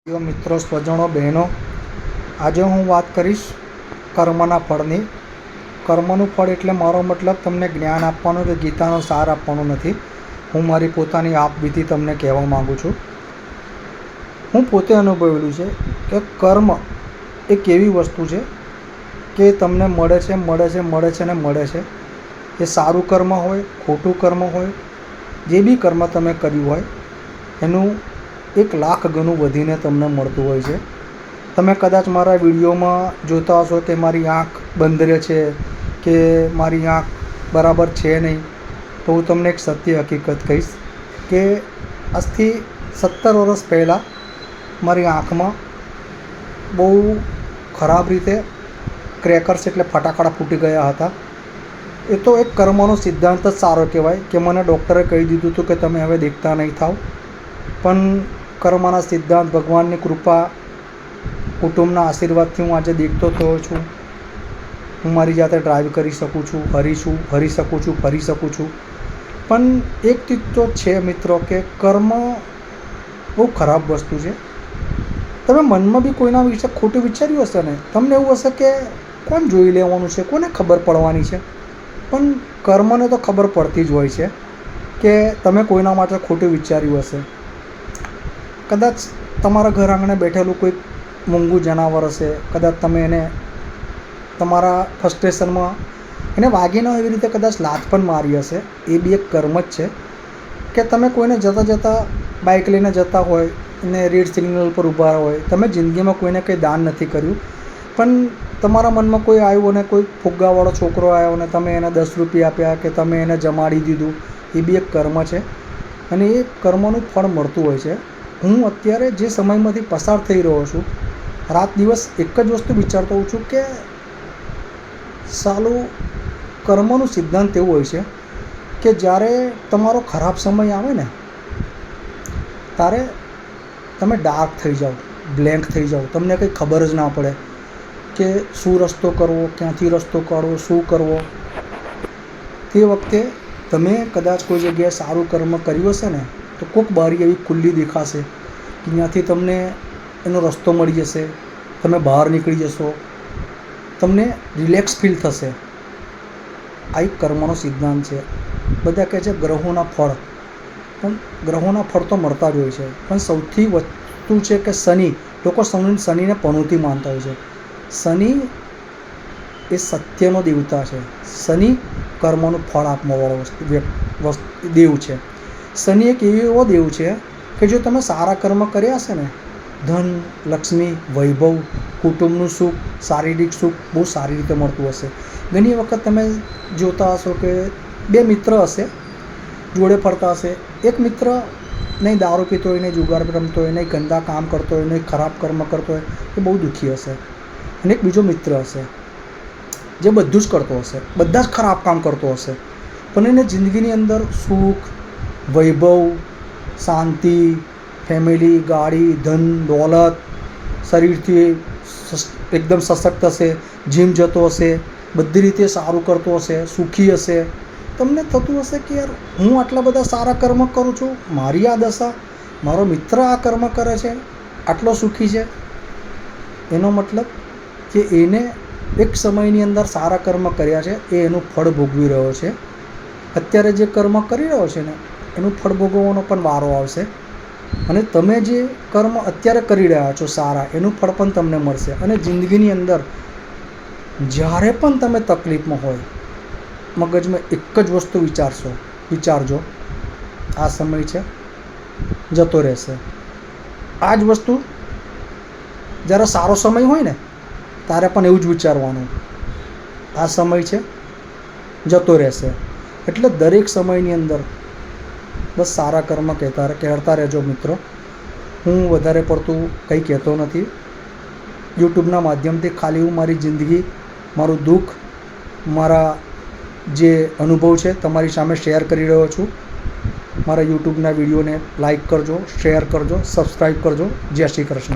મિત્રો, સ્વજનો, બહેનો, આજે હું વાત કરીશ કર્મના ફળની. કર્મનું ફળ એટલે મારો મતલબ તમને જ્ઞાન આપવાનો કે ગીતાનો સાર આપવાનો નથી. હું મારી પોતાની આપવીતી તમને કહેવા માગું છું. હું પોતે અનુભવેલું છે કે કર્મ એક એવી વસ્તુ છે કે તમને મળે છે ને મળે છે. એ સારું કર્મ હોય, ખોટું કર્મ હોય, જે બી કર્મ તમે કર્યું હોય એનું 1,00,000 ગણું વધીને તમને મળતું હોય છે. તમે કદાચ મારા વિડીયોમાં જોતા હશો કે મારી આંખ બંધ રહે છે કે મારી આંખ બરાબર છે નહીં, તો હું તમને એક સત્ય હકીકત કહીશ કે આજથી 17 વર્ષ પહેલાં મારી આંખમાં બહુ ખરાબ રીતે ક્રેકર્સ એટલે ફટાકડા ફૂટી ગયા હતા. એ તો એક કર્મનો સિદ્ધાંત જ સારો કહેવાય કે મને ડૉક્ટરે કહી દીધું હતું કે તમે હવે દેખતા નહીં થાવ. પણ કર્મના સિદ્ધાંત, ભગવાનની કૃપા, કુટુંબના આશીર્વાદથી હું આજે દેખતો થયો છું. હું મારી જાતે ડ્રાઈવ કરી શકું છું, હરી શકું છું, ફરી શકું છું. પણ એક ચીજ તો છે મિત્રો કે કર્મ બહુ ખરાબ વસ્તુ છે. તમે મનમાં બી કોઈના વિશે ખોટું વિચાર્યું હશે ને, તમને એવું હશે કે કોણ જોઈ લેવાનું છે, કોને ખબર પડવાની છે. પણ કર્મને તો ખબર પડતી જ હોય છે કે તમે કોઈના માટે ખોટું વિચાર્યું હશે. કદાચ તમારા ઘર આંગણે બેઠેલું કોઈક મૂંગું જનાવર હશે, કદાચ તમે એને તમારા ફ્રસ્ટ્રેશનમાં એને વાગીને એવી રીતે કદાચ લાત પણ મારી હશે. એ બી એક કર્મ જ છે કે તમે કોઈને જતાં બાઇક લઈને જતા હોય અને રેડ સિગ્નલ પર ઊભા હોય, તમે જિંદગીમાં કોઈને કંઈ દાન નથી કર્યું, પણ તમારા મનમાં કોઈ આવ્યું અને કોઈ ફુગ્ગાવાળો છોકરો આવ્યો અને તમે એને 10 રૂપિયા આપ્યા કે તમે એને જમાડી દીધું, એ બી એક કર્મ છે અને એ કર્મનું ફળ મળતું હોય છે. હું અત્યારે જે સમયમાંથી પસાર થઈ રહ્યો છું, રાત દિવસ એક જ વસ્તુ વિચારતો હોઉં છું કે સાલું કર્મનું સિદ્ધાંત એવું હોય છે કે જ્યારે તમારો ખરાબ સમય આવે ને ત્યારે તમે ડાર્ક થઈ જાઓ, બ્લેન્ક થઈ જાઓ, તમને કંઈ ખબર જ ના પડે કે શું રસ્તો કરવો, ક્યાંથી રસ્તો કાઢવો, શું કરવો. તે વખતે તમે કદાચ કોઈ જગ્યાએ સારું કર્મ કર્યું હશે ને તો કોઈક બારી એવી ખુલ્લી દેખાશે કે ત્યાંથી તમને એનો રસ્તો મળી જશે, તમે બહાર નીકળી જશો, તમને રિલેક્સ ફીલ થશે. આ એક કર્મનો સિદ્ધાંત છે. બધા કહે છે ગ્રહોના ફળ, પણ ગ્રહોના ફળ તો મળતા જ હોય છે, પણ સૌથી વસ્તુ છે કે શનિ. લોકો શનિને પનોતી માનતા હોય છે. શનિ એ સત્યનો દેવતા છે. શનિ કર્મનું ફળ આપવાવાળો દેવ છે. શનિ એક એવો દેવ છે કે જો તમે સારા કર્મ કર્યા હશે ને, ધન, લક્ષ્મી, વૈભવ, કુટુંબનું સુખ, શારીરિક સુખ બહુ સારી રીતે મળતું હશે. ઘણી વખત તમે જોતા હશો કે 2 મિત્ર હશે, જોડે ફરતા હશે. એક મિત્ર નહીં દારૂ પીતો હોય, નહીં જુગાર રમતો હોય, નહીં ગંદા કામ કરતો હોય, નહીં ખરાબ કર્મ કરતો હોય, એ બહુ દુઃખી હશે. અને એક બીજો મિત્ર હશે જે બધું જ કરતો હશે, બધા જ ખરાબ કામ કરતો હશે, પણ એને જિંદગીની અંદર સુખ, વૈભવ, શાંતિ, ફેમિલી, ગાડી, ધન, દોલત, શરીરથી એકદમ સશક્ત હશે, જીમ જતો હશે, બધી રીતે સારું કરતો હશે, સુખી હશે. તમને થતું હશે કે યાર હું આટલા બધા સારા કર્મ કરું છું, મારી આ દશા, મારો મિત્ર આ કર્મ કરે છે, આટલો સુખી છે. એનો મતલબ કે એને એક સમયની અંદર સારા કર્મ કર્યા છે, એ એનું ફળ ભોગવી રહ્યો છે. અત્યારે જે કર્મ કરી રહ્યો છે ને એનું ફળ ભોગવવાનો પણ વારો આવશે. અને તમે જે કર્મ અત્યારે કરી રહ્યા છો સારા, એનું ફળ પણ તમને મળશે. અને જિંદગીની અંદર જ્યારે પણ તમે તકલીફમાં હોય, મગજમાં એક જ વસ્તુ વિચારજો, આ સમય છે, જતો રહેશે. આ જ વસ્તુ જ્યારે સારો સમય હોય ને ત્યારે પણ એવું જ વિચારવાનું, આ સમય છે, જતો રહેશે. એટલે દરેક સમયની અંદર બસ સારા કર્મ કહેતા રહેજો મિત્રો. હું વધારે પડતું કંઈ કહેતો નથી. યુટ્યુબના માધ્યમથી ખાલી હું મારી જિંદગી, મારું દુઃખ, મારા જે અનુભવ છે તમારી સામે શેર કરી રહ્યો છું. મારા યુટ્યુબના વિડીયોને લાઈક કરજો, શેર કરજો, સબસ્ક્રાઈબ કરજો. જય શ્રી કૃષ્ણ.